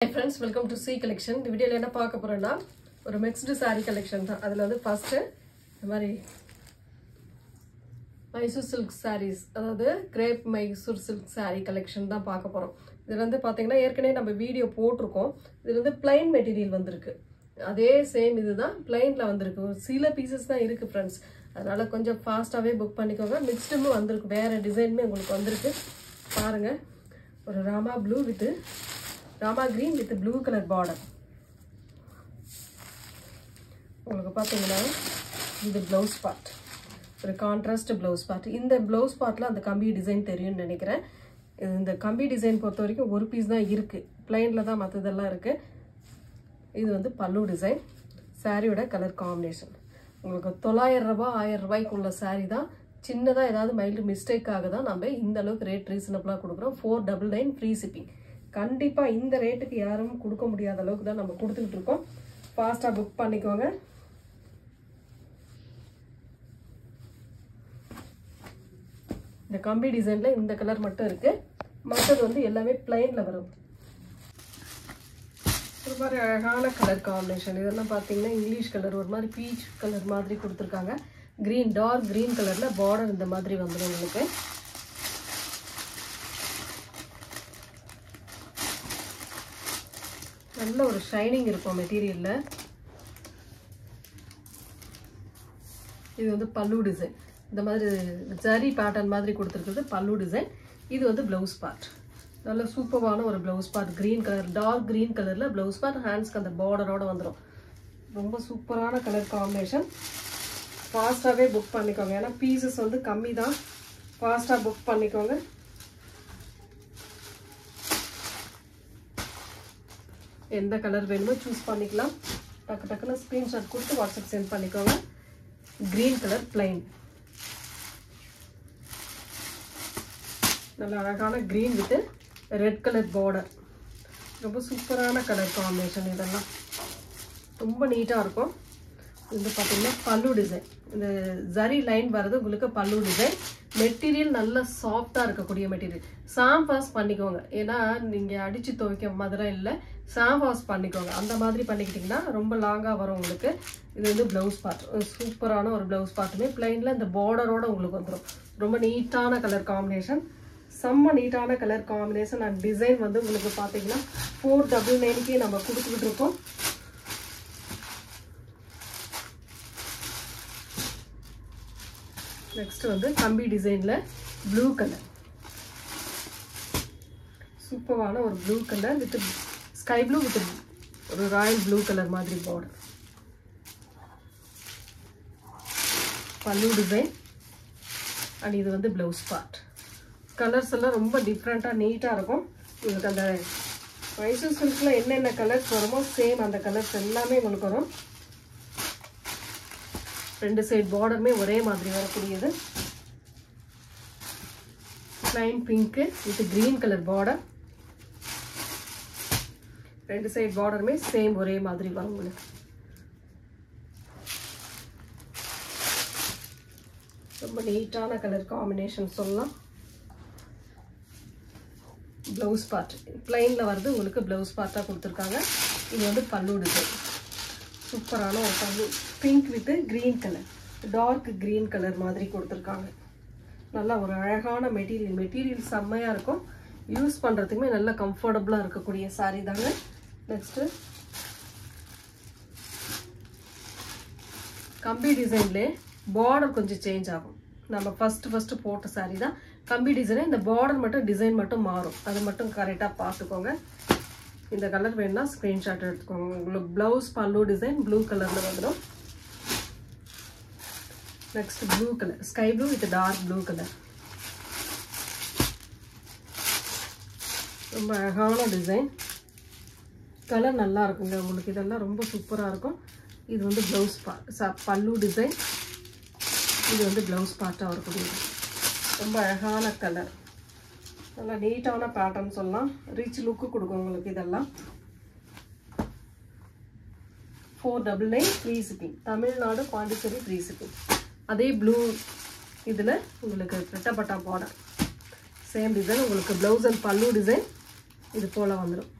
Hi friends, welcome to C collection. இந்த வீடியோல என்ன பார்க்க போறோம்னா ஒரு mixed saree collection தான். அதுல வந்து first இந்த மாதிரி மைசூர் silk sarees, அதாவது crepe Mysore silk saree collection தான் பார்க்க போறோம். இதுல வந்து பாத்தீங்கன்னா ஏற்கனவே நம்ம வீடியோ போட்டுருக்கோம். இதுல வந்து plain material வந்திருக்கு. அதே சேம் இதுதான் plainல வந்திருக்கு. சில பீசஸ் தான் இருக்கு friends. அதனால கொஞ்சம் ஃபாஸ்டாவே புக் பண்ணிக்கோங்க. மிக்ஸ்டும் வந்திருக்கு. வேற டிசைனுமே உங்களுக்கு வந்திருக்கு. பாருங்க. ஒரு Rama blue with Rama green with blue color border. உங்களுக்கு பாத்தீங்கன்னா இது blouse part. ஒரு contrast blouse part. இந்த blouse partல அந்த கம்பி டிசைன் தெரியும்னு நினைக்கிறேன். இந்த கம்பி டிசைன் பொறுத்த வரைக்கும் ஒரு பீஸ் தான் இருக்கு. plainல தான் மத்ததெல்லாம் இருக்கு. இது வந்து பல்லு டிசைன். சாரியோட கலர் காம்பினேஷன். உங்களுக்கு 900 ரூபாய் 1000 ரூபாய்க்குள்ள சாரி தான். சின்னதா ஏதாவது மைல்ட் மிஸ்டேக் ஆகுதா நம்ம இந்த அளவுக்கு ரேட் ரீசனபிளா கொடுக்குறோம். 499 ஃப்ரீ ஷிப்பிங். கண்டிப்பா இந்த ரேட்டுக்கு யாரும் கொடுக்க முடியாத அளவுக்கு தான் நம்ம கொடுத்துட்டு இருக்கோம். ஃபாஸ்டா புக் பண்ணிக்கோங்க. இந்த கம்பி டிசைன்ல இந்த கலர் மட்டும் இருக்கு. மற்றது வந்து எல்லாமே plainல வரும். ஒரு மாதிரி அழகான கலர் காம்பினேஷன். இதெல்லாம் பாத்தீங்கன்னா இங்கிலீஷ் கலர் ஒரு மாதிரி பீச் கலர் மாதிரி கொடுத்திருக்காங்க. கிரீன் டார்க் கிரீன் கலர்ல பார்டர் இந்த மாதிரி வந்துரும் உங்களுக்கு. நல்ல ஒரு ஷைனிங் இருக்கும் மெட்டீரியல்ல. இது வந்து பல்லு டிசைன். இந்த மாதிரி ஜரி பேட்டர்ன் மாதிரி கொடுத்திருக்கிறது பல்லு டிசைன். இது வந்து ப்ளவுஸ் பார்ட். நல்ல சூப்பரான ஒரு blouse part. Green colour dark green கலர்ல ப்ளவுஸ் பார்ட். ஹேண்ட்ஸ்க்கு அந்த பார்டரோட வந்துடும். ரொம்ப சூப்பரான கலர் காம்பினேஷன். ஃபாஸ்டாவே புக் பண்ணிக்கோங்க. ஏன்னா பீசஸ் வந்து கம்மி தான். ஃபாஸ்டா புக் பண்ணிக்கோங்க. எந்த கலர் வேணுமோ சூஸ் பண்ணிக்கலாம். டக்கு டக்குன்னு ஸ்கிரீன்ஷாட் கொடுத்து வாட்ஸ்அப் சென்ட் பண்ணிக்கோங்க. Green colour plain. நல்ல அழகான green with red colour border. ரொம்ப சூப்பரான கலர் காம்பினேஷன். இதெல்லாம் ரொம்ப நீட்டா இருக்கும். இது பார்த்தீங்கன்னா பல்லு டிசைன். இந்த ஜரி லைன் வர்றது உங்களுக்கு பல்லு டிசைன். மெட்டீரியல் நல்ல சாஃப்டா இருக்கக்கூடிய மெட்டீரியல். சாம் வாஷ் பண்ணிக்கோங்க. ஏன்னா நீங்க அடிச்சு துவைக்க மாதிரி இல்லை. சாம் வாஷ் பண்ணிக்கோங்க. அந்த மாதிரி பண்ணிக்கிட்டீங்கன்னா ரொம்ப லாங்கா வரும் உங்களுக்கு. இது வந்து பிளவுஸ் பார்ட். சூப்பரான ஒரு பிளவுஸ் பார்ட்டுமே பிளைன்ல இந்த பார்டரோட உங்களுக்கு வந்துடும். ரொம்ப நீட்டான கலர் காம்பினேஷன். செம்ம நீட்டான கலர் காம்பினேஷன் அண்ட் டிசைன் வந்து உங்களுக்கு பார்த்தீங்கன்னா 499க்கே நம்ம கொடுத்துக்கிட்டு இருக்கோம். நெக்ஸ்ட் வந்து கம்பி டிசைன்ல ப்ளூ கலர். சூப்பரான ஒரு blue colour with sky blue with ஒரு ராயல் ப்ளூ கலர் மாதிரி பார்டர். பல்லு டிசைன் அண்ட் இது வந்து ப்ளவுஸ் பார்ட். கலர்ஸ் எல்லாம் ரொம்ப டிஃப்ரெண்டா நீட்டா இருக்கும். உங்களுக்கு அந்த மைசூர் சில்க்ல என்னென்ன கலர்ஸ் வருமோ சேம் அந்த கலர்ஸ் எல்லாமே உங்களுக்கு வரும். ரெண்டு சைடு பார்டருமே ஒரே மாதிரி வரக்கூடியது. Line pink with green colour border. ரெண்டு சைடு பார்டருமே சேம் ஒரே மாதிரி வரும் உங்களுக்கு. ரொம்ப நீட்டான கலர் காம்பினேஷன் சொல்லலாம். பிளவுஸ் பார்ட் பிளைன்ல வருது உங்களுக்கு. பிளவுஸ் பார்ட்டா கொடுத்துருக்காங்க. இது வந்து பல்லு டிசைன். சூப்பரான ஒரு பல்லு. Pink with green colour dark green colour மாதிரி கொடுத்துருக்காங்க. நல்லா ஒரு அழகான மெட்டீரியல். மெட்டீரியல் செம்மையா இருக்கும். யூஸ் பண்றதுக்குமே நல்லா கம்ஃபர்டபுளா இருக்கக்கூடிய சாரி தாங்க. நெக்ஸ்ட் கம்பி டிசைன்ல பார்டர் கொஞ்சம் சேஞ்ச் ஆகும். நம்ம ஃபர்ஸ்ட் போட்ட சாரி தான் கம்பி டிசைன். இந்த பார்டர் மட்டும் டிசைன் மட்டும் மாறும். அது மட்டும் கரெக்டா பார்த்துக்கோங்க. இந்த கலர் வேணும்னா ஸ்கிரீன்ஷாட் எடுத்துக்கோங்க. உங்களுக்கு பிளவுஸ் பல்லு டிசைன் ப்ளூ கலர்ல வந்துடும். Next blue colour sky blue with dark blue colour. ரொம்ப அழகான டிசைன். கலர் நல்லா இருக்குங்க உங்களுக்கு. இதெல்லாம் ரொம்ப சூப்பரா இருக்கும். இது வந்து பிளவுஸ் பார்ட் பல்லு டிசைன். இது வந்து பிளவுஸ் பார்ட்டா வரக்கூடியது. ரொம்ப அழகான கலர். நல்லா நீட்டான பேட்டர்ன் சொல்லலாம். ரிச் லுக்கு கொடுக்கும் உங்களுக்கு. இதெல்லாம் 499 free shipping. Tamil Nadu Pondicherry free shipping. அதே ப்ளூ இதுல உங்களுக்கு ரெட்டப்பட்டா பார்டர். சேம் டிசைன் உங்களுக்கு. பிளவுஸ் அண்ட் பல்லு டிசைன் இது போல வந்துடும்.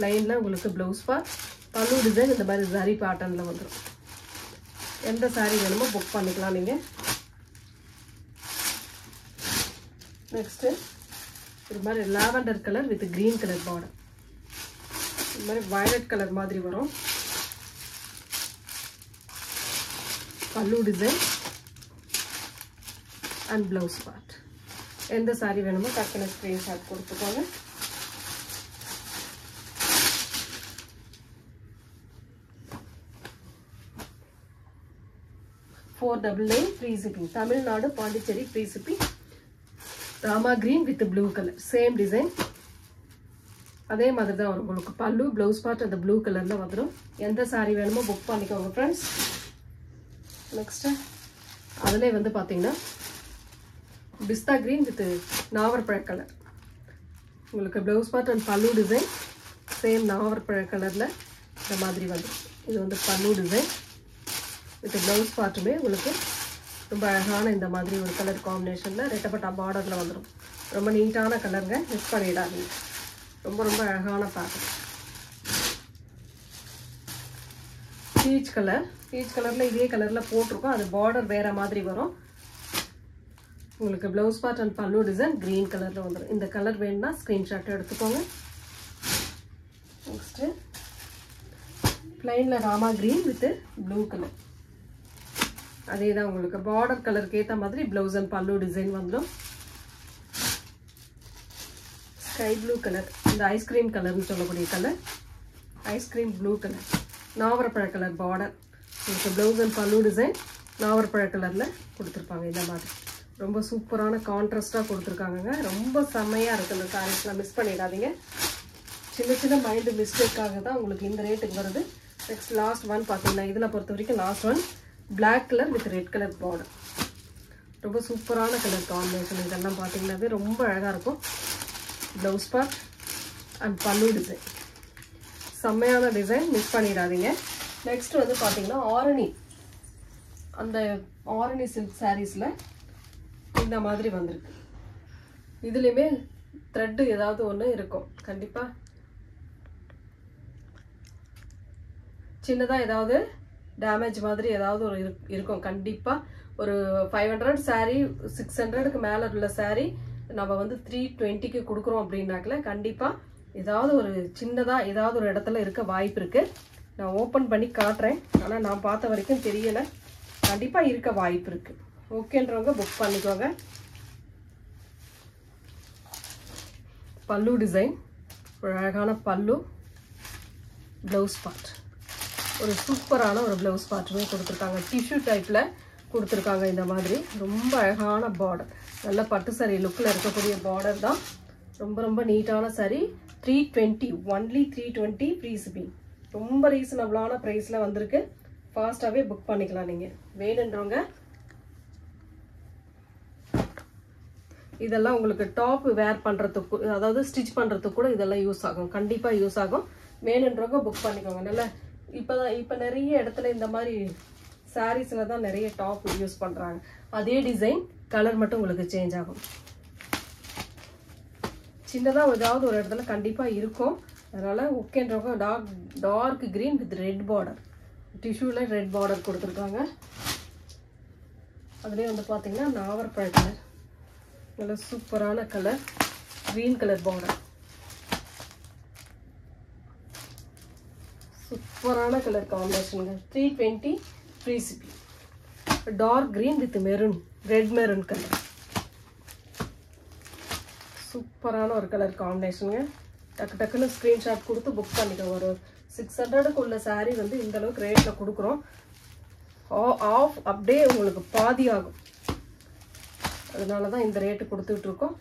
plainல உங்களுக்கு ப்ளவுஸ் பார்ட், பல்லு டிசைன் இந்த மாதிரி ஜரி பேட்டர்ன்ல வந்துரும். எந்த saree வேணுமோ புக் பண்ணிக்கலாம் நீங்க. நெக்ஸ்ட் இது மாதிரி lavender colour with green colour border. இது மாதிரி violet கலர் மாதிரி வரும். பல்லு டிசைன் and blouse part. எந்த saree வேணுமோ டக்குனு ஸ்கிரீன்ஷாட் கொடுத்துக்கோங்க. $499 free shipping. Tamil Nadu Pondicherry free shipping. Rama green with blue color. Same design. அதே மாதிரி தான் வரும் உங்களுக்கு. பல்லு ப்ளவுஸ் பார்ட் அந்த ப்ளூ கலர்ல வந்துடும். எந்த saree வேணுமோ புக் பண்ணிக்கோங்க ஃப்ரெண்ட்ஸ். நெக்ஸ்ட் அதுலேயே வந்து பார்த்தீங்கன்னா பிஸ்தா கிரீன் வித் நாவற்பழ கலர். உங்களுக்கு ப்ளவுஸ் பார்ட் அண்ட் பல்லு டிசைன் சேம் நாவற்பழ கலரில் இந்த மாதிரி வந்துடும். இது வந்து பல்லு டிசைன் வித் ப்ளவுஸ் பார்ட்டுமே உங்களுக்கு ரொம்ப அழகான இந்த மாதிரி ஒரு கலர் காம்பினேஷனில் ரெட்டப்பட்டா பார்டரில் வந்துடும். ரொம்ப நீட்டான கலருங்க, மிஸ் பண்ணிடாதீங்க. ரொம்ப ரொம்ப அழகான பேட்டர்ன். பீச் கலர், பீச் கலரில் இதே கலரில் போட்டிருக்கோம். அது பார்டர் வேறு மாதிரி வரும். உங்களுக்கு ப்ளவுஸ் பார்ட் அண்ட் பல்லு டிசைன் க்ரீன் கலரில் வந்துடும். இந்த கலர் வேணும்னா ஸ்க்ரீன்ஷாட் எடுத்துக்கோங்க. நெக்ஸ்ட்டு பிளைனில் rama green with blue colour. அதே தான் உங்களுக்கு பார்டர் கலருக்கு ஏற்ற மாதிரி ப்ளவுஸ் அண்ட் பல்லு டிசைன் வந்துடும். ஸ்கை ப்ளூ கலர், இந்த ஐஸ்கிரீம் கலர்னு சொல்லக்கூடிய கலர், ஐஸ்கிரீம் ப்ளூ கலர். நாவற்பழ கலர் பார்டர், உங்களுக்கு ப்ளவுஸ் அண்ட் பல்லு டிசைன் நாவற்பழ கலரில் கொடுத்துருப்பாங்க. இந்த மாதிரி ரொம்ப சூப்பரான கான்ட்ராஸ்டாக கொடுத்துருக்காங்க. ரொம்ப செம்மையாக இருக்குது இந்த சாரீஸ்லாம், மிஸ் பண்ணிடாதீங்க. சின்ன சின்ன மைண்டு மிஸ்டேக்காக தான் உங்களுக்கு இந்த ரேட்டுக்கு வருது. நெக்ஸ்ட் லாஸ்ட் ஒன் பார்த்தீங்கன்னா இதில் பொறுத்த வரைக்கும் last one black colour with red colour border. ரொம்ப சூப்பரான கலர் காம்பினேஷன். இதெல்லாம் பார்த்தீங்கன்னாவே ரொம்ப அழகாக இருக்கும். ப்ளவுஸ் பார்ட் அண்ட் பல்லு டிசைன் செம்மையான டிசைன், மிஸ் பண்ணிடாதீங்க. நெக்ஸ்ட் வந்து பார்த்தீங்கன்னா ஆரணி, அந்த ஆரணி சில்க் சாரீஸில் இந்த மாதிரி வந்திருக்கு. இதுலேயுமே த்ரெட்டு ஏதாவது ஒன்று இருக்கும் கண்டிப்பாக. சின்னதாக ஏதாவது டேமேஜ் மாதிரி ஏதாவது ஒரு இருக்கும் கண்டிப்பாக. ஒரு 500 saree 600க்கு மேலே உள்ள saree நம்ம வந்து 320க்கு கொடுக்குறோம் அப்படின்னாக்கல கண்டிப்பாக ஏதாவது ஒரு சின்னதாக ஏதாவது ஒரு இடத்துல இருக்க வாய்ப்பு இருக்குது. நான் ஓப்பன் பண்ணி காட்டுறேன், ஆனால் நான் பார்த்த வரைக்கும் தெரியலை. கண்டிப்பாக இருக்க வாய்ப்பு இருக்குது. ஓகேன்றவங்க புக் பண்ணிக்கோங்க. பல்லு டிசைன், ஒரு அழகான பல்லு, ப்ளவுஸ் பார்ட், ஒரு சூப்பரான ஒரு ப்ளவுஸ் பார்ட்டுமே கொடுத்துருக்காங்க. டிஷ்யூ டைப்பில் கொடுத்துருக்காங்க. இந்த மாதிரி ரொம்ப அழகான பார்டர், நல்ல பட்டு சாரி லுக்கில் இருக்கக்கூடிய பார்டர் தான். ரொம்ப ரொம்ப நீட்டான சாரி. 320, only 320 free shipping. ரொம்ப ரீசனபிளான ப்ரைஸில் வந்திருக்கு. ஃபாஸ்ட்டாகவே புக் பண்ணிக்கலாம் நீங்கள் வேணுன்றவங்க. இதெல்லாம் உங்களுக்கு டாப் வேர் பண்ணுறதுக்கு, அதாவது ஸ்டிச் பண்ணுறதுக்கு கூட இதெல்லாம் யூஸ் ஆகும், கண்டிப்பாக யூஸ் ஆகும். வேணுன்றவங்க புக் பண்ணிக்கோங்க. நல்லா இப்போ நிறைய இடத்துல இந்த மாதிரி சாரீஸில் தான் நிறைய டாப் யூஸ் பண்ணுறாங்க. அதே டிசைன், கலர் மட்டும் உங்களுக்கு சேஞ்ச் ஆகும். சின்னதாக ஏதாவது ஒரு இடத்துல கண்டிப்பாக இருக்கும். அதனால் ஓகேன்றவங்க dark green with red border, டிஷ்யூவில் ரெட் பார்டர் கொடுத்துருக்காங்க. அதுலேயே வந்து பார்த்தீங்கன்னா நாவற்பழ கலர், நல்ல சூப்பரான கலர், க்ரீன் கலர் பார்டர், சூப்பரான கலர் காம்பினேஷனுங்க. 320 free shipping. Dark green with maroon, red maroon colour, சூப்பரான ஒரு கலர் காம்பினேஷனுங்க. டக்கு டக்குன்னு ஸ்க்ரீன்ஷாட் கொடுத்து புக் பண்ணிக்கோங்க. ஒரு 600க்கு உள்ள சாரீ வந்து இந்த அளவுக்கு ரேட்டில் கொடுக்குறோம். ஆஃப் அப்படியே உங்களுக்கு பாதி ஆகும். அதனால தான் இந்த ரேட்டு கொடுத்துட்ருக்கோம்.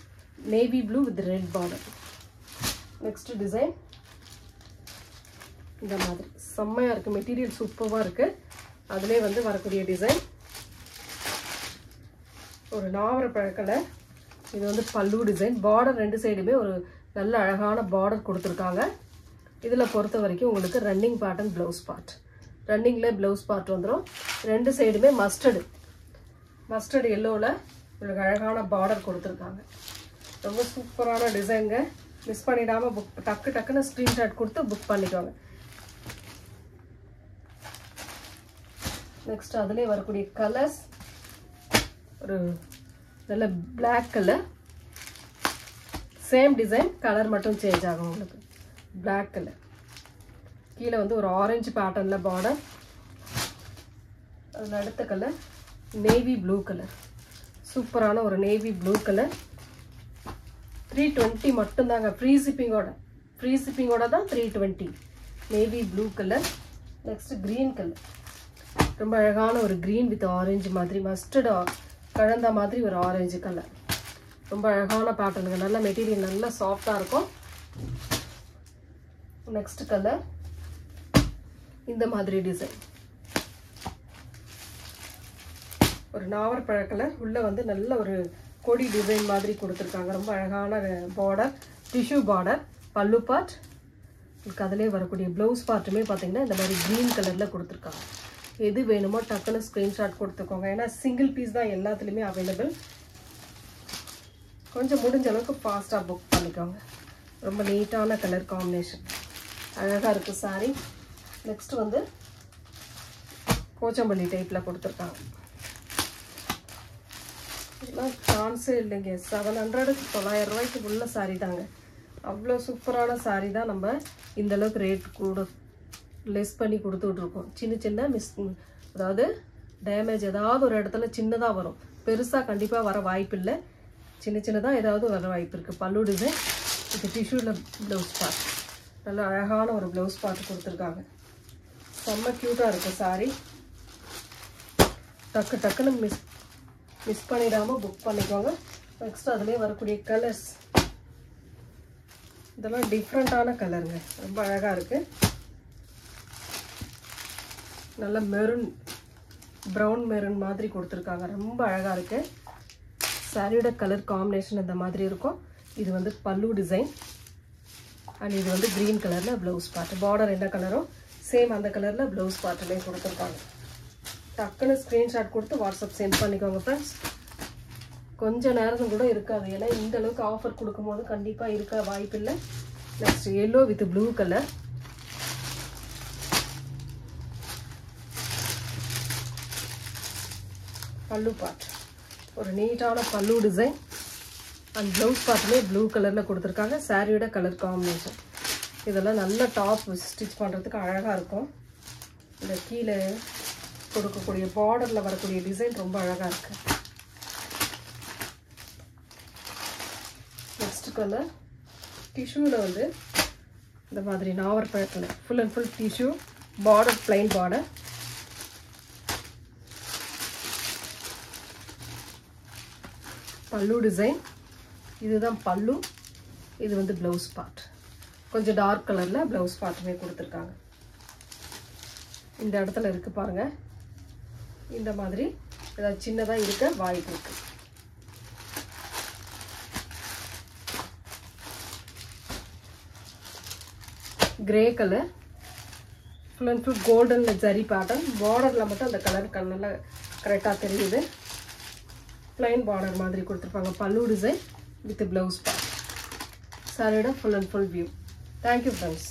Navy blue with red border. Next design இந்த மாதிரி செம்மையாக இருக்குது. மெட்டீரியல் சூப்பராக இருக்குது. அதிலே வந்து வரக்கூடிய டிசைன் ஒரு நாவற்பழ கலர். இது வந்து பல்லு டிசைன். பார்டர் ரெண்டு சைடுமே ஒரு நல்ல அழகான பார்டர் கொடுத்துருக்காங்க. இதில் பொறுத்த வரைக்கும் உங்களுக்கு ரன்னிங் பேட்டர்ன் ப்ளவுஸ் பார்ட், ரன்னிங்கில் ப்ளவுஸ் பார்ட் வந்துடும். ரெண்டு சைடுமே மஸ்டர்டு எல்லோவில் உங்களுக்கு அழகான பார்டர் கொடுத்துருக்காங்க. ரொம்ப சூப்பரான டிசைனுங்க. மிஸ் பண்ணிடாமல் புக் டக்குன்னு ஸ்க்ரீன்ஷாட் கொடுத்து புக் பண்ணிக்கோங்க. நெக்ஸ்ட் அதுலேயே வரக்கூடிய கலர்ஸ் ஒரு நல்ல black colour, same design, colour மட்டும் சேஞ்ச் ஆகும் உங்களுக்கு. பிளாக் கலர் கீழே வந்து ஒரு ஆரஞ்சு பேட்டர்னில் பார்டர். அதில் அடுத்த கலர் நேவி ப்ளூ கலர், சூப்பரான ஒரு நேவி ப்ளூ கலர். 320 மட்டும்தாங்க, ஃப்ரீ ஷிப்பிங்கோட தான் 320. Navy blue colour. Next green colour, ரொம்ப அழகான ஒரு க்ரீன் வித் ஆரஞ்சு மாதிரி, மஸ்டர்ட் கலந்த மாதிரி ஒரு ஆரஞ்சு கலர். ரொம்ப அழகான பேட்டர்னுங்க, நல்ல மெட்டீரியல், நல்லா சாஃப்டாக இருக்கும். நெக்ஸ்ட் கலர் இந்த மாதிரி டிசைன், ஒரு நாவற்பழ கலர். உள்ளே வந்து நல்ல ஒரு கொடி டிசைன் மாதிரி கொடுத்துருக்காங்க. ரொம்ப அழகான பார்டர், டிஷ்யூ பார்டர். பல்லு பார்ட் உங்களுக்கு அதிலே வரக்கூடிய ப்ளவுஸ் பார்ட்டுமே பார்த்தீங்கன்னா இந்த மாதிரி க்ரீன் கலரில் கொடுத்துருக்காங்க. எது வேணுமோ டக்குன்னு ஸ்க்ரீன்ஷாட் கொடுத்துக்கோங்க. ஏன்னா சிங்கிள் பீஸ் தான் எல்லாத்துலேயுமே அவைலபிள். கொஞ்சம் முடிஞ்ச அளவுக்கு ஃபாஸ்ட்டாக புக் பண்ணிக்கோங்க. ரொம்ப நீட்டான கலர் காம்பினேஷன், அழகாக இருக்குது சாரீ. நெக்ஸ்ட் வந்து போச்சம்பள்ளி டைப்பில் கொடுத்துருக்காங்க. இதெல்லாம் சான்ஸே இல்லைங்க. 700 900 ரூபாய்க்கு உள்ள சாரீ தாங்க. அவ்வளோ சூப்பரான சாரீ தான். நம்ம இந்தளவுக்கு ரேட் கூட லெஸ் பண்ணி கொடுத்துட்ருக்கோம். சின்ன அதாவது டேமேஜ் ஏதாவது ஒரு இடத்துல சின்னதாக வரும், பெருசாக கண்டிப்பாக வர வாய்ப்பு இல்லை. சின்னதாக ஏதாவது வர வாய்ப்பு இருக்குது. பல்லு டிசைன், இது டிஷ்யூவில் ப்ளவுஸ் பார்ட், நல்ல அழகான ஒரு ப்ளவுஸ் பார்ட் கொடுத்துருக்காங்க. செம்ம க்யூட்டாக இருக்குது சாரீ. டக்குன்னு மிஸ் பண்ணிடாமல் புக் பண்ணிக்கோங்க. நெக்ஸ்ட் அதுலேயே வரக்கூடிய கலர்ஸ், இதெல்லாம் டிஃப்ரெண்ட்டான கலருங்க, ரொம்ப அழகாக இருக்குது. நல்ல மெரூன், ப்ரௌன் மெரூன் மாதிரி கொடுத்துருக்காங்க, ரொம்ப அழகாக இருக்குது. சாரியோட கலர் காம்பினேஷன் இந்த மாதிரி இருக்கும். இது வந்து பல்லு டிசைன் அண்ட் இது வந்து க்ரீன் கலரில் ப்ளவுஸ் பார்ட். பார்டர் என்ன கலரோ சேம் அந்த கலரில் ப்ளவுஸ் பார்ட்டுலேயே கொடுத்துருக்காங்க. டக்குன்னு ஸ்க்ரீன்ஷாட் கொடுத்து வாட்ஸ்அப் சென்ட் பண்ணிக்கோங்க ஃப்ரெண்ட்ஸ். கொஞ்சம் நேரம் கூட இருக்காது, ஏன்னா இந்த அளவுக்கு ஆஃபர் கொடுக்கும்போது கண்டிப்பாக இருக்க வாய்ப்பு இல்லை. Next yellow with blue colour. பல்லு பார்ட் ஒரு நீட்டான பல்லு டிசைன் அண்ட் ப்ளவுஸ் பார்ட்டுமே ப்ளூ கலரில் கொடுத்துருக்காங்க. சாரியோட கலர் காம்பினேஷன். இதெல்லாம் நல்ல டாப் ஸ்டிச் பண்ணுறதுக்கு அழகாக இருக்கும். இந்த கீழே கொடுக்கக்கூடிய பார்டரில் வரக்கூடிய டிசைன் ரொம்ப அழகாக இருக்குது. நெக்ஸ்ட் கலர் டிஷ்யூவில் வந்து இந்த மாதிரி நாவற்பழ colour, full and full tissue border, plain border. Pallu design, இதுதான் பல்லு. இது வந்து ப்ளவுஸ் பார்ட், கொஞ்சம் டார்க் கலரில் ப்ளவுஸ் பார்ட்டுமே கொடுத்துருக்காங்க. இந்த இடத்துல இருக்குது பாருங்கள், இந்த மாதிரி ஏதாவது சின்னதாக இருக்க வாய்ப்பு இருக்குது. Grey colour, full and full golden zari pattern. பார்டரில் மட்டும் அந்த கலர் நல்லா கரெக்டாக தெரியுது. பிளைன் பார்டர் மாதிரி கொடுத்துருப்பாங்க. பல்லு டிசைன் வித் ப்ளவுஸ் பார்ட். சாரியோட full and full view. Thank you friends.